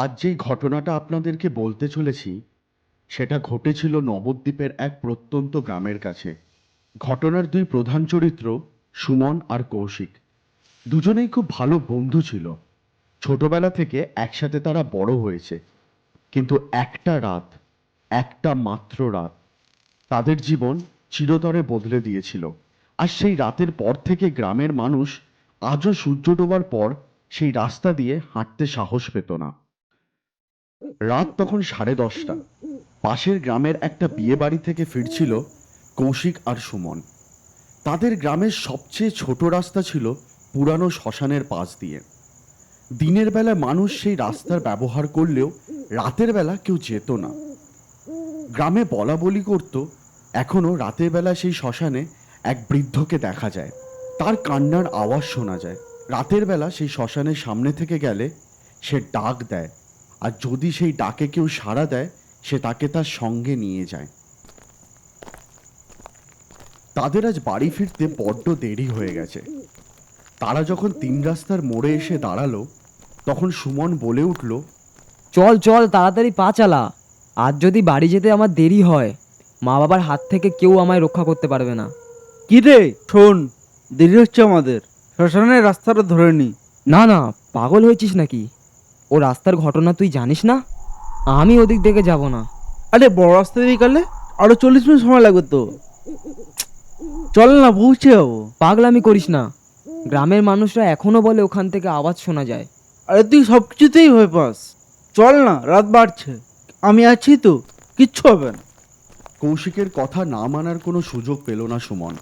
আজ যেই ঘটনাটা আপনাদেরকে বলতে চলেছি সেটা ঘটেছিল নবদ্বীপের এক প্রত্যন্ত গ্রামের কাছে। ঘটনার দুই প্রধান চরিত্র সুমন আর কৌশিক দুজনেই খুব ভালো বন্ধু ছিল। ছোটবেলা থেকে একসাথে তারা বড় হয়েছে, কিন্তু একটা রাত, একটা মাত্র রাত তাদের জীবন চিরতরে বদলে দিয়েছিল। আর সেই রাতের পর থেকে গ্রামের মানুষ আজও সূর্য ডোবার পর সেই রাস্তা দিয়ে হাঁটতে সাহস পেত না। রাত তখন 10:30। পাশের গ্রামের একটা বিয়ে বাড়ি থেকে ফিরছিল কৌশিক আর সুমন। তাদের গ্রামের সবচেয়ে ছোট রাস্তা ছিল পুরানো শ্মশানের পাশ দিয়ে। দিনের বেলা মানুষ সেই রাস্তার ব্যবহার করলেও রাতের বেলা কেউ যেত না। গ্রামে বলা বলি করত, এখনো রাতের বেলা সেই শ্মশানে এক বৃদ্ধকে দেখা যায়, তার কান্নার আওয়াজ শোনা যায়। রাতের বেলা সেই শ্মশানের সামনে থেকে গেলে সে ডাক দেয়, আর যদি সেই ডাকে কেউ সাড়া দেয় সে তাকে তার সঙ্গে নিয়ে যায়। তাদের আজ বাড়ি ফিরতে বড্ড দেরি হয়ে গেছে। তারা যখন 3 রাস্তার মোড়ে এসে দাঁড়ালো তখন সুমন বলে উঠল, চল চল তাড়াতাড়ি পা চালা। আজ যদি বাড়ি যেতে আমার দেরি হয়, মা বাবার হাত থেকে কেউ আমায় রক্ষা করতে পারবে না। কি রে শোন, দেরি হচ্ছে আমাদের, শ্মশানের রাস্তাটা ধরে নি। না না, পাগল হয়েছিস নাকি? ও রাস্তার ঘটনা তুই জানিস না? আমি ওদিক থেকে যাব না। আরে বড় রাস্তা দিয়ে গেলে আরো 40 মিনিট সময় লাগবে তো। চল না, পৌঁছে যাবো। পাগলামি করিস না। গ্রামের মানুষরা এখনো বলে ওখান থেকে আওয়াজ শোনা যায়। আরে তুই সব কিছুতেই ভয় পাস। চল না, রাত বাড়ছে, আমি আছি তো, কিচ্ছু হবে না। কৌশিকের কথা না মানার কোনো সুযোগ পেল না সুমন।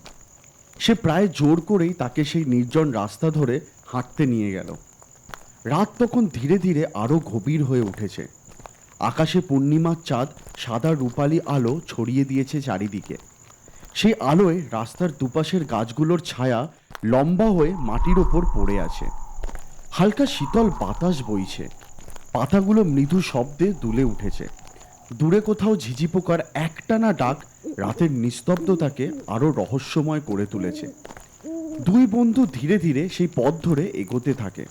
সে প্রায় জোর করেই তাকে সেই নির্জন রাস্তা ধরে হাঁটতে নিয়ে গেল। রাত তখন ধীরে ধীরে আরো গভীর হয়ে উঠেছে। আকাশে পূর্ণিমার চাঁদ সাদা রূপালী আলো ছড়িয়ে দিয়েছে চারিদিকে। সেই আলোয় রাস্তার দুপাশের গাছগুলোর ছায়া লম্বা হয়ে মাটির ওপর পড়ে আছে। হালকা শীতল বাতাস বইছে, পাতাগুলো মৃদু শব্দে দুলে উঠেছে। দূরে কোথাও ঝিঝি পোকার একটানা ডাক রাতের নিস্তব্ধতাকে আরো রহস্যময় করে তুলেছে। দুই বন্ধু ধীরে ধীরে সেই পথ ধরে এগোতে থাকে।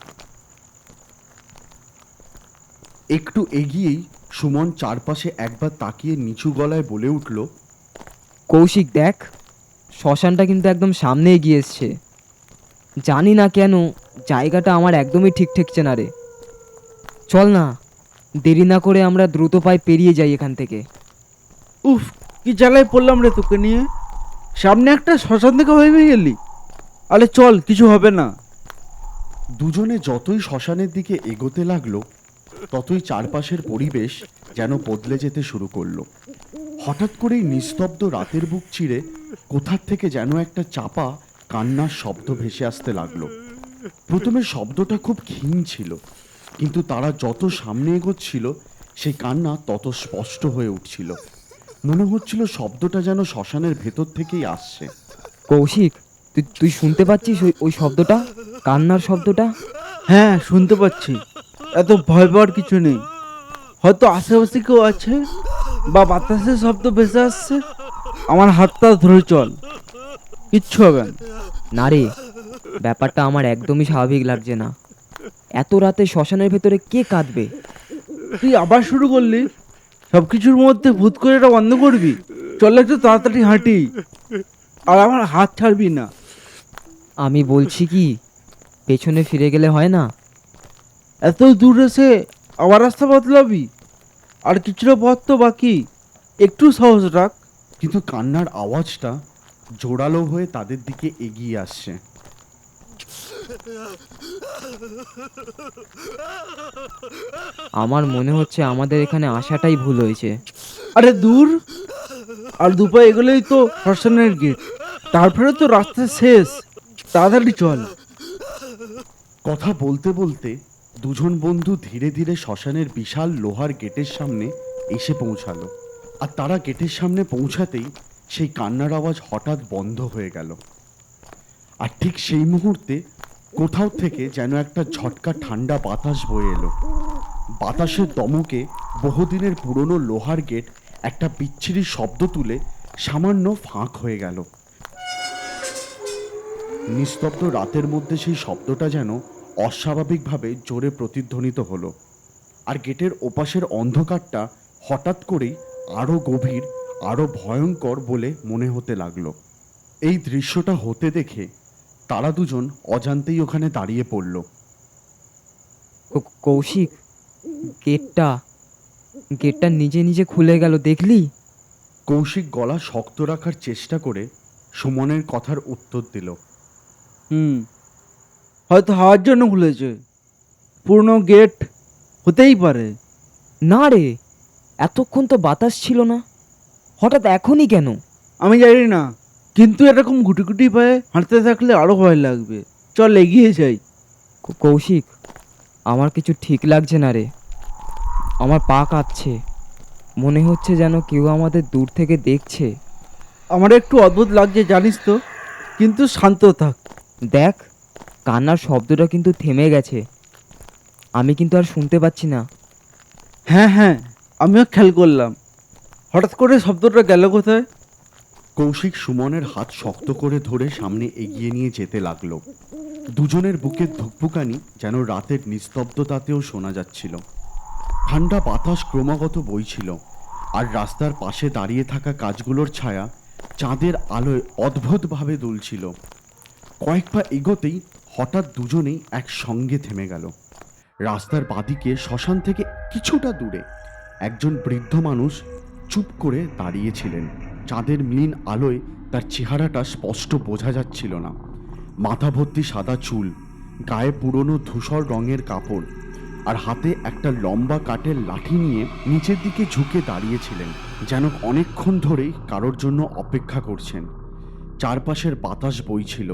একটু এগিয়েই সুমন চারপাশে একবার তাকিয়ে নিচু গলায় বলে উঠল, কৌশিক দেখ, শ্মশানটা কিন্তু একদম সামনে এগিয়ে এসছে। জানি না কেন জায়গাটা আমার একদমই ঠিক ঠেকছে না রে। চল না, দেরি না করে আমরা দ্রুত পায়ে পেরিয়ে যাই এখান থেকে। উফ, কি জ্বালায় পড়লাম রে তোকে নিয়ে। সামনে একটা শ্মশান থেকে ভেবে গেলি। আরে চল, কিছু হবে না। দুজনে যতই শ্মশানের দিকে এগোতে লাগলো ততই চারপাশের পরিবেশ যেন বদলে যেতে শুরু করলো। হঠাৎ করেই নিস্তব্ধ রাতের বুক চিরে কোথার থেকে যেন একটা চাপা কান্নার শব্দ ভেসে আসতে লাগলো। প্রথমে শব্দটা খুব ক্ষীণ ছিল, কিন্তু তারা যত সামনে এগোচ্ছিল সেই কান্না তত স্পষ্ট হয়ে উঠছিল। মনে হচ্ছিল শব্দটা যেন শ্মশানের ভেতর থেকেই আসছে। কৌশিক, তুই তুই শুনতে পাচ্ছিস ওই ওই শব্দটা, কান্নার শব্দটা? হ্যাঁ, শুনতে পাচ্ছি। এত ভয় পাওয়ার কিছু নেই। হয়তো আশেপাশে কেউ আছে, বা বাতাসের শব্দ ভেসে আসছে। আমার হাতটা ধরে চল, কিচ্ছু হবে না। না রে, ব্যাপারটা আমার একদমই স্বাভাবিক লাগছে না। এত রাতে শ্মশানের ভেতরে কে কাঁদবে? তুই আবার শুরু করলি। সবকিছুর মধ্যে ভূত করে এটা বন্ধ করবি। চল একটু তাড়াতাড়ি হাঁটি, আর আমার হাত ছাড়বি না। আমি বলছি কি, পেছনে ফিরে গেলে হয় না? এত দূর এসে আবার রাস্তা বদলাবি? আর কিছুটা পথ তো বাকি, একটু সাহস রাখ। কিন্তু কান্নার আওয়াজটা জোরালো হয়ে তাদের দিকে এগিয়ে আসছে। আমার মনে হচ্ছে আমাদের এখানে আসাটাই ভুল হয়েছে। আরে দূর, আর দুপা এগুলোই তো শ্মশানের গেট, তারপরে তো রাস্তা শেষ। তাড়াতাড়ি চল। কথা বলতে বলতে দুজন বন্ধু ধীরে ধীরে শ্মশানের বিশাল লোহার গেটের সামনে এসে পৌঁছালো। আর তারা গেটের সামনে পৌঁছাতেই সেই কান্নার আওয়াজ হঠাৎ বন্ধ হয়ে গেল। আর ঠিক সেই মুহূর্তে কোথাও থেকে যেন একটা ঝটকা ঠান্ডা বাতাস বয়ে এলো। বাতাসের দমকে বহুদিনের পুরনো লোহার গেট একটা বিচ্ছিরি শব্দ তুলে সামান্য ফাঁক হয়ে গেল। নিস্তব্ধ রাতের মধ্যে সেই শব্দটা যেন অস্বাভাবিকভাবে জোরে প্রতিধ্বনিত হলো। আর গেটের ওপাশের অন্ধকারটা হঠাৎ করেই আরো গভীর, আরো ভয়ঙ্কর বলে মনে হতে লাগলো। এই দৃশ্যটা হতে দেখে তারা দুজন অজান্তেই ওখানে দাঁড়িয়ে পড়ল। কৌশিক, গেটটা গেটটা নিজে নিজে খুলে গেল, দেখলি? কৌশিক গলা শক্ত রাখার চেষ্টা করে সুমনের কথার উত্তর দিল। হয়তো হাওয়ার জন্য খুলেছে, পুরনো গেট হতেই পারে। না রে, এতক্ষণ তো বাতাস ছিল না, হঠাৎ এখনই কেন? আমি জানি না, কিন্তু এরকম গুটি গুটি পায়ে হাঁটতে থাকলে আরো ভয় লাগবে। চল এগিয়ে যাই। কৌশিক, আমার কিছু ঠিক লাগছে না রে। আমার পা কাঁপছে, মনে হচ্ছে যেন কেউ আমাদের দূর থেকে দেখছে। আমার একটু অদ্ভুত লাগছে জানিস তো, কিন্তু শান্ত থাক। দেখ, কান্নার শব্দটা কিন্তু থেমে গেছে, আমি কিন্তু আর শুনতে পাচ্ছি না। হ্যাঁ হ্যাঁ, আমিও খেয়াল করলাম। হঠাৎ করে শব্দটা গেল কোথায়? কৌশিক সুমনের হাত শক্ত করে ধরে সামনে এগিয়ে নিয়ে যেতে লাগলো। দুজনের বুকের ধুকপুকানি যেন রাতের নিস্তব্ধতাতেও শোনা যাচ্ছিল। ঠান্ডা বাতাস ক্রমাগত বইছিল, আর রাস্তার পাশে দাঁড়িয়ে থাকা গাছগুলোর ছায়া চাঁদের আলোয় অদ্ভুতভাবে দুলছিল। কয়েক পা এগোতেই হঠাৎ দুজনেই একসঙ্গে থেমে গেল। রাস্তার বাদিকে শ্মশান থেকে কিছুটা দূরে একজন বৃদ্ধ মানুষ চুপ করে দাঁড়িয়েছিলেন। চাঁদের মলিন আলোয় তার চেহারাটা স্পষ্ট বোঝা যাচ্ছিল না। মাথা ভর্তি সাদা চুল, গায়ে পুরনো ধূসর রঙের কাপড়, আর হাতে একটা লম্বা কাঠের লাঠি নিয়ে নিচের দিকে ঝুঁকে দাঁড়িয়েছিলেন, যেন অনেকক্ষণ ধরেই কারোর জন্য অপেক্ষা করছেন। চারপাশের বাতাস বইছিল,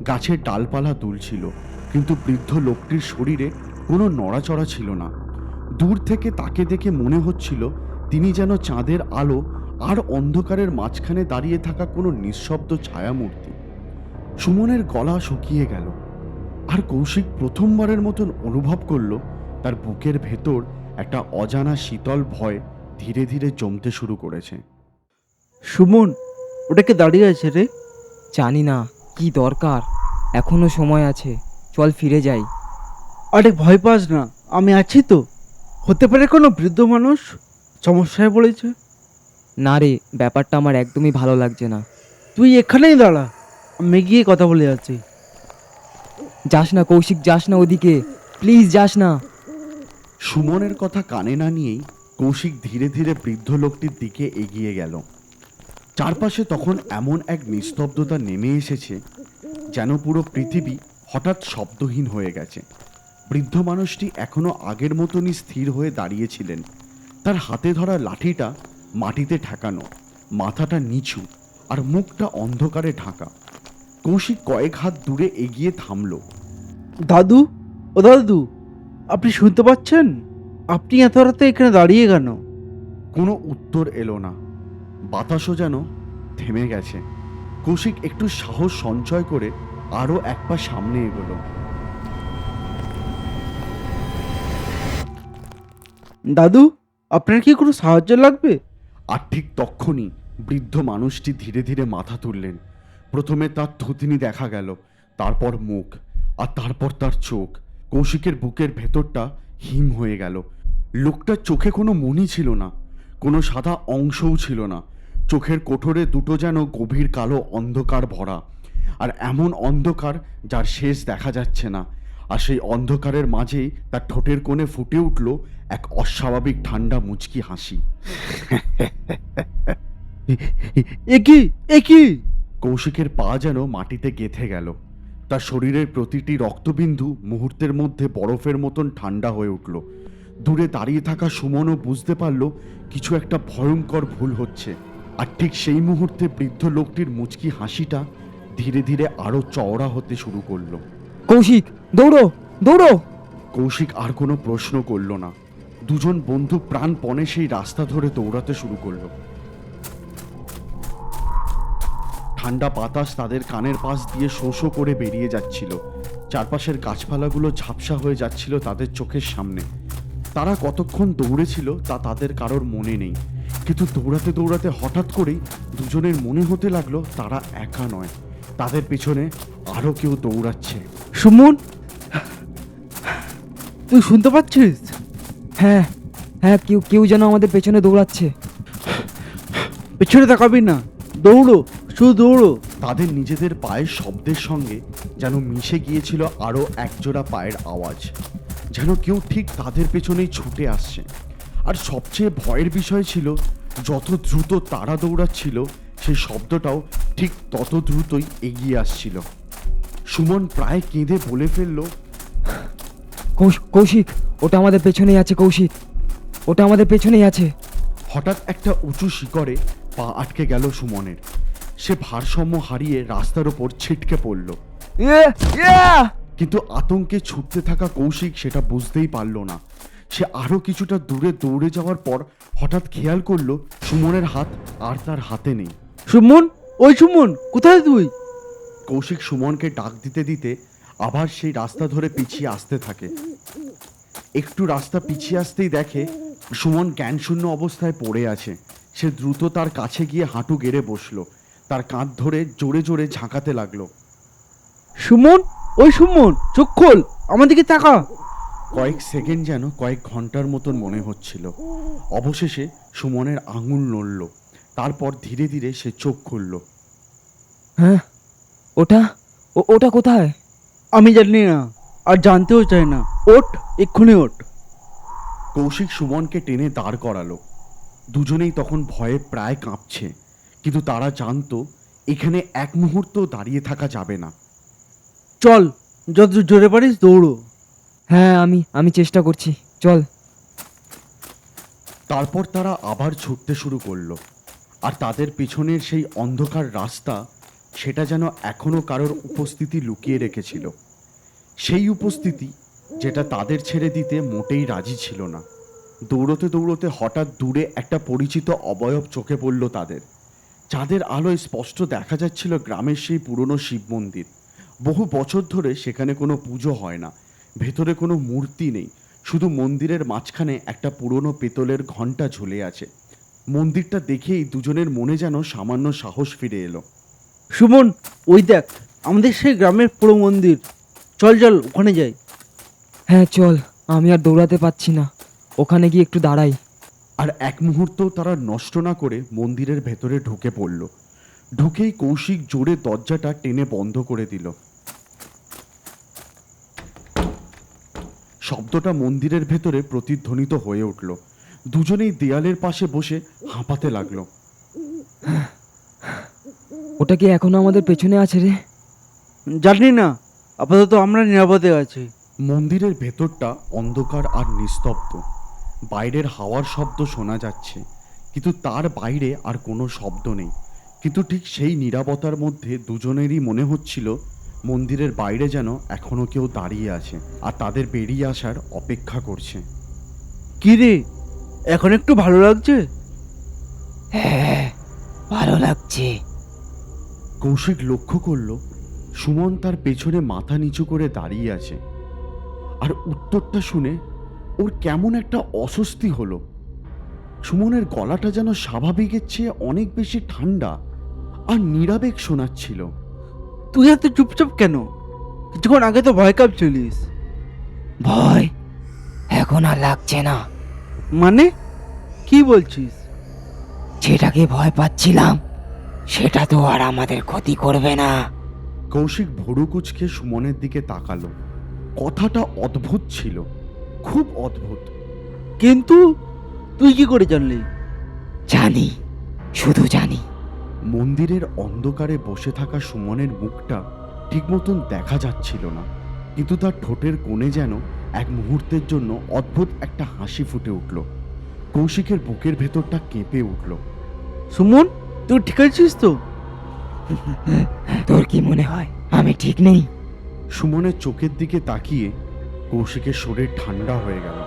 গাছের ডালপালা দুলছিল, কিন্তু বৃদ্ধ লোকটির শরীরে কোনো নড়াচড়া ছিল না। দূর থেকে তাকে দেখে মনে হচ্ছিল তিনি যেন চাঁদের আলো আর অন্ধকারের মাঝখানে দাঁড়িয়ে থাকা কোনো নিঃশব্দ ছায়ামূর্তি। সুমনের গলা শুকিয়ে গেল, আর কৌশিক প্রথমবারের মতন অনুভব করল তার বুকের ভেতর একটা অজানা শীতল ভয় ধীরে ধীরে জমতে শুরু করেছে। সুমন, ওটাকে দাঁড়িয়ে আছে রে? জানি না কি দরকার, এখনো সময় আছে, চল ফিরে যাই। আরে ভয় পাস না, আমি আছি তো। হতে পারে কোনো বৃদ্ধ মানুষ সমস্যায় পড়েছে। না রে, ব্যাপারটা আমার একদমই ভালো লাগছে না। তুই এখানেই দাঁড়া, আমি গিয়ে কথা বলে আছি। যাস না কৌশিক, যাস না ওদিকে, প্লিজ যাস না। সুমনের কথা কানে না নিয়েই কৌশিক ধীরে ধীরে বৃদ্ধ লোকটির দিকে এগিয়ে গেল। চারপাশে তখন এমন এক নিস্তব্ধতা নেমে এসেছে যেন পুরো পৃথিবী হঠাৎ শব্দহীন হয়ে গেছে। বৃদ্ধ মানুষটি এখনো আগের মতনই স্থির হয়ে দাঁড়িয়েছিলেন, তার হাতে ধরা লাঠিটা মাটিতে ঠেকানো, মাথাটা নিচু, আর মুখটা অন্ধকারে ঢাকা। কৌশিক কয়েক হাত দূরে এগিয়ে থামল। দাদু, ও দাদু, আপনি শুনতে পাচ্ছেন? আপনি এত রাতে এখানে দাঁড়িয়ে কেন? কোনো উত্তর এলো না, বাতাসও যেন থেমে গেছে। কৌশিক একটু সাহস সঞ্চয় করে আরো এক পা সামনে এগোলো। দাদু, আপনার কি কোনো সাহায্য লাগবে? আর ঠিক তক্ষুনি বৃদ্ধ মানুষটি ধীরে ধীরে মাথা তুললেন। প্রথমে তার থুতনি দেখা গেল, তারপর মুখ, আর তারপর তার চোখ। কৌশিকের বুকের ভেতরটা হিম হয়ে গেল। লোকটার চোখে কোনো মনি ছিল না, কোনো সাদা অংশও ছিল না। চোখের কোঠরে দুটো যেন গভীর কালো অন্ধকার ভরা, আর এমন অন্ধকার যার শেষ দেখা যাচ্ছে না। আর সেই অন্ধকারের মাঝেই তার ঠোঁটের কোণে ফুটে উঠল এক অস্বাভাবিক ঠান্ডা মুচকি হাসি। একই কৌশিকের পা যেন মাটিতে গেঁথে গেল। তার শরীরের প্রতিটি রক্তবিন্দু মুহূর্তের মধ্যে বরফের মতন ঠান্ডা হয়ে উঠল। দূরে দাঁড়িয়ে থাকা সুমনও বুঝতে পারল কিছু একটা ভয়ঙ্কর ভুল হচ্ছে। আর ঠিক সেই মুহূর্তে বৃদ্ধ লোকটির মুচকি হাসিটা ধীরে ধীরে আরো চওড়া হতে শুরু করলো। কৌশিক, দৌড়ো দৌড়ো! কৌশিক আর কোনো প্রশ্ন করল না। দুজন বন্ধু প্রাণপণে সেই রাস্তা ধরে দৌড়াতে শুরু করলো। ঠান্ডা বাতাস তাদের কানের পাশ দিয়ে শো শো করে বেরিয়ে যাচ্ছিল। চারপাশের গাছপালাগুলো ঝাপসা হয়ে যাচ্ছিল তাদের চোখের সামনে। তারা কতক্ষণ দৌড়েছিল তা তাদের কারোর মনে নেই, কিন্তু দৌড়াতে দৌড়াতে হঠাৎ করেই দুজনের মনে হতে লাগলো তারা একা নয়, তাদের পেছনে আরো কেউ দৌড়াচ্ছে। সুমন, তুই শুনতে পাচ্ছিস? হ্যাঁ হ্যাঁ, কেউ কেউ যেন আমাদের পেছনে দৌড়াচ্ছে। পেছনে তাকাবি না, দৌড়ো, শুধু দৌড়ো। তাদের নিজেদের পায়ের শব্দের সঙ্গে যেন মিশে গিয়েছিল আরও একজোড়া পায়ের আওয়াজ, যেন কেউ ঠিক তাদের পেছনেই ছুটে আসছে। আর সবচেয়ে ভয়ের বিষয় ছিল, যত দ্রুত তারা দৌড়াচ্ছিল সেই শব্দটাও ঠিক তত দ্রুতই এগিয়ে আসছিল। সুমন প্রায় কেঁদে বলে ফেলল, কৌশিক, ওটা আমাদের পেছনেই আছে। কৌশিক, ওটা আমাদের পেছনেই আছে। হঠাৎ একটা উঁচু শিকড়ে পা আটকে গেল সুমনের। সে ভারসাম্য হারিয়ে রাস্তার ওপর ছিটকে পড়ল। কিন্তু আতঙ্কে ছুটতে থাকা কৌশিক সেটা বুঝতেই পারল না। সে আরো কিছুটা দূরে দৌড়ে যাওয়ার পর হঠাৎ খেয়াল করলো সুমনের হাত আর তার হাতে নেই। সুমন, ওই সুমন, কোথায় তুই? কৌশিক সুমনকে ডাক দিতে দিতে আবার সেই রাস্তা ধরে পিছিয়ে আসতে থাকে। একটু রাস্তা পিছিয়ে আসতেই দেখে সুমন জ্ঞানশূন্য অবস্থায় পড়ে আছে। সে দ্রুত তার কাছে গিয়ে হাঁটু গেড়ে বসলো, তার কাঁধ ধরে জোরে জোরে ঝাঁকাতে লাগলো। সুমন, ওই সুমন, চোখ খোল, আমার দিকে তাকা। কয়েক সেকেন্ড যেন কয়েক ঘন্টার মতন মনে হচ্ছিল। অবশেষে সুমনের আঙুল নড়ল, তারপর ধীরে ধীরে সে চোখ খুলল। হ্যাঁ, ওটা ওটা কোথায়? আমি জানি না, আর জানতেও চাই না। ওঠ, এক্ষুনি ওঠ। কৌশিক সুমনকে টেনে দাঁড় করালো। দুজনেই তখন ভয়ে প্রায় কাঁপছে, কিন্তু তারা জানতো এখানে এক মুহূর্ত দাঁড়িয়ে থাকা যাবে না। চল, যত জোরে পারিস দৌড়ো। হ্যাঁ, আমি চেষ্টা করছি, চল। তারপর তারা আবার ছুটতে শুরু করলো, আর তাদের পিছনের সেই অন্ধকার রাস্তা, সেটা যেন এখনো কারোর উপস্থিতি লুকিয়ে রেখেছিল। সেই উপস্থিতি যেটা তাদের ছেড়ে দিতে মোটেই রাজি ছিল না। দৌড়তে দৌড়তে হঠাৎ দূরে একটা পরিচিত অবয়ব চোখে পড়ল তাদের। চাঁদের আলোয় স্পষ্ট দেখা যাচ্ছিল গ্রামের সেই পুরনো শিব মন্দির। বহু বছর ধরে সেখানে কোনো পুজো হয় না, ভেতরে কোনো মূর্তি নেই, শুধু মন্দিরের মাঝখানে একটা পুরনো পেতলের ঘণ্টা ঝুলে আছে। মন্দিরটা দেখেই দুজনের মনে যেন সামান্য সাহস ফিরে এলো। সুমন, ওই দেখ, আমাদের সেই গ্রামের পুরো মন্দির। চল চল, ওখানে যাই। হ্যাঁ চল, আমি আর দৌড়াতে পারছি না, ওখানে গিয়ে একটু দাঁড়াই। আর এক মুহূর্ত তারা নষ্ট না করে মন্দিরের ভেতরে ঢুকে পড়ল। ঢুকেই কৌশিক জোরে দরজাটা টেনে বন্ধ করে দিল। শব্দটা মন্দিরের ভেতরে প্রতিধ্বনিত হয়ে উঠল। দুজনেই দেয়ালের পাশে বসে হাঁপাতে লাগলো। ওটা কি এখনো আমাদের পেছনে আছে রে? জানি না, আপাতত আমরা নিরাপদে আছি। মন্দিরের ভেতরটা অন্ধকার আর নিস্তব্ধ। বাইরের হাওয়ার শব্দ শোনা যাচ্ছে, কিন্তু তার বাইরে আর কোনো শব্দ নেই। কিন্তু ঠিক সেই নীরবতার মধ্যে দুজনেরই মনে হচ্ছিল মন্দিরের বাইরে যেন এখনো কেউ দাঁড়িয়ে আছে আর তাদের বেরিয়ে আসার অপেক্ষা করছে। কি রে, এখন একটু ভালো লাগছে? হ্যাঁ, ভালো লাগছে। কৌশিক লক্ষ্য করল সুমন তার পেছনে মাথা নিচু করে দাঁড়িয়ে আছে। আর উত্তরটা শুনে ওর কেমন একটা অস্বস্তি হলো। সুমনের গলাটা যেন স্বাভাবিকের চেয়ে অনেক বেশি ঠান্ডা আর নিরাবেগ শোনাচ্ছিল। তুই এত চুপচাপ কেন? কিছুক্ষণ আগে তো ভয় কাঁপছিলিস। ভয় এখন আর লাগছে না। মানে, কি বলছিস? যেটাকে ভয় পাচ্ছিলাম সেটা তো আর আমাদের ক্ষতি করবে না। কৌশিক ভুরু কুঁচকে সুমনের দিকে তাকালো। কথাটা অদ্ভুত ছিল, খুব অদ্ভুত। কিন্তু তুই কি করে জানলি? জানি, শুধু জানি। মন্দিরের অন্ধকারে বসে থাকা সুমনের মুখটা ঠিক মতন দেখা যাচ্ছিল না, কিন্তু তার ঠোঁটের কোণে যেন এক মুহূর্তের জন্য অদ্ভুত একটা হাসি ফুটে উঠল। কৌশিকের বুকের ভেতরটা কেঁপে উঠল। সুমন, তুই ঠিক আছিস তো? তোর কি মনে হয় আমি ঠিক নেই? সুমনের চোখের দিকে তাকিয়ে কৌশিকের শরীর ঠান্ডা হয়ে গেল।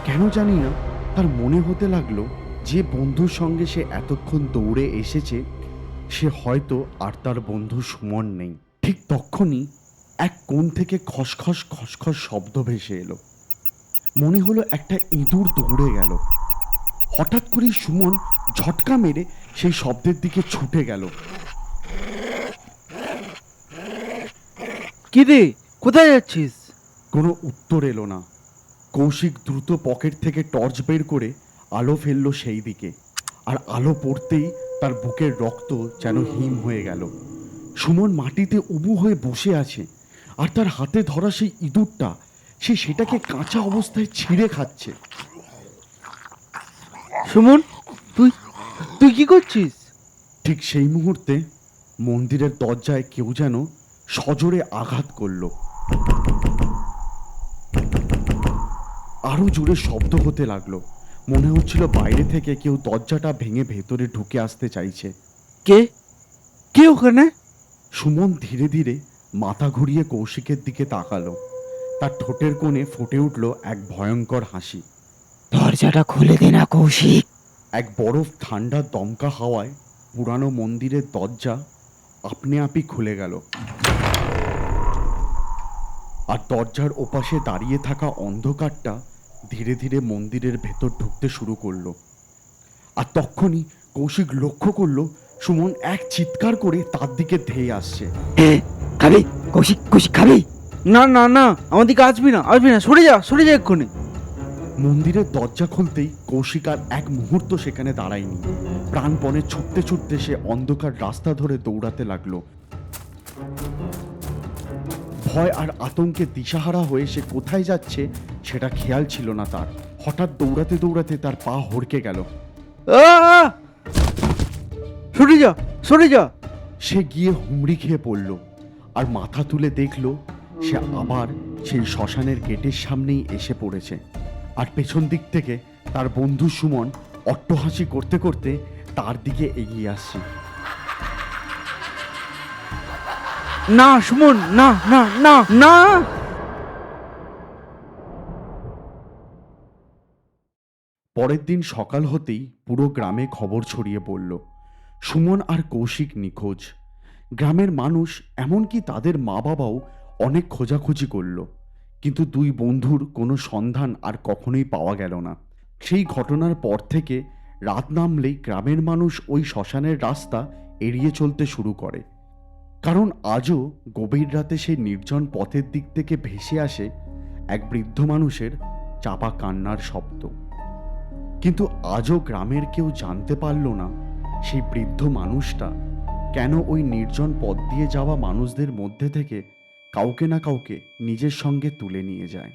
কেন জানি না, তার মনে হতে লাগলো যে বন্ধুর সঙ্গে সে এতক্ষণ দৌড়ে এসেছে সে হয়তো আর তার বন্ধু সুমন নেই। ঠিক তখনই এক কোণ থেকে খসখস খসখস শব্দ ভেসে এলো। মনে হলো একটা ইঁদুর দৌড়ে গেল। হঠাৎ করে সুমন ঝটকা মেরে সেই শব্দের দিকে ছুটে গেল। কি রে, কোথায় যাচ্ছিস? কোনো উত্তর এলো না। কৌশিক দ্রুত পকেট থেকে টর্চ বের করে আলো ফেললো সেই দিকে, আর আলো পড়তেই তার বুকের রক্ত যেন হিম হয়ে গেল। সুমন মাটিতে উবু হয়ে বসে আছে, আর তার হাতে ধরা সেই ইঁদুরটা, সে সেটাকে কাঁচা অবস্থায় ছিঁড়ে খাচ্ছে। সুমন, তুই তুই কি করছিস? ঠিক সেই মুহূর্তে মন্দিরের দরজায় কেউ যেন সজোরে আঘাত করলো। আরো জোরে শব্দ হতে লাগলো। মনে হচ্ছিল বাইরে থেকে কেউ দরজাটা ভেঙে ভেতরে ঢুকে আসতে চাইছে। কে কে ওখানে? সুমন ধীরে ধীরে মাথা ঘুরিয়ে কৌশিকের দিকে তাকালো। তার ঠোঁটের কোণে ফুটে উঠল এক ভয়ঙ্কর হাসি। দরজাটা খুলে দে না কৌশিক। এক বরফ ঠান্ডা দমকা হাওয়ায় পুরানো মন্দিরের দরজা আপনি আপই খুলে গেল, আর দরজার ওপাশে দাঁড়িয়ে থাকা অন্ধকারটা ধীরে ধীরে মন্দিরের ভেতর ঢুকতে শুরু করলো। আর তখনই কৌশিক লক্ষ্য করলো সুমন এক চিৎকার করে তার দিকে ধেয়ে আসছে। খাবি কৌশিক? কৌশিক খাবি? না না না, আমার দিকে আসবি না, আসবি না, সরে যা এক্ষুনি। মন্দিরের দরজা খুলতেই কৌশিক আর এক মুহূর্ত সেখানে দাঁড়ায়নি। প্রাণপণে ছুটতে ছুটতে সে অন্ধকার রাস্তা ধরে দৌড়াতে লাগলো। ভয় আর আতঙ্কে দিশাহারা হয়ে সে কোথায় যাচ্ছে সেটা খেয়াল ছিল না তার। হঠাৎ দৌড়াতে দৌড়াতে তার পা হড়কে গেল। আহ! সরে যা। সে গিয়ে হুমড়ি খেয়ে পড়ল, আর মাথা তুলে দেখল সে আবার সেই শ্মশানের গেটের সামনেই এসে পড়েছে। আর পেছন দিক থেকে তার বন্ধু সুমন অট্টহাসি করতে করতে তার দিকে এগিয়ে আসছে। না সুমন, না না না না। পরের দিন সকাল হতেই পুরো গ্রামে খবর ছড়িয়ে পড়ল সুমন আর কৌশিক নিখোঁজ। গ্রামের মানুষ, এমনকি তাদের মা বাবাও অনেক খোঁজাখুঁজি করল, কিন্তু দুই বন্ধুর কোনো সন্ধান আর কখনোই পাওয়া গেল না। সেই ঘটনার পর থেকে রাত নামলেই গ্রামের মানুষ ওই শ্মশানের রাস্তা এড়িয়ে চলতে শুরু করে, কারণ আজও গভীর রাতে সেই নির্জন পথের দিক থেকে ভেসে আসে এক বৃদ্ধ মানুষের চাপা কান্নার শব্দ। কিন্তু আজও গ্রামের কেউ জানতে পারল না সেই বৃদ্ধ মানুষটা কেন ওই নির্জন পথ দিয়ে যাওয়া মানুষদের মধ্যে থেকে কাউকে না কাউকে নিজের সঙ্গে তুলে নিয়ে যায়।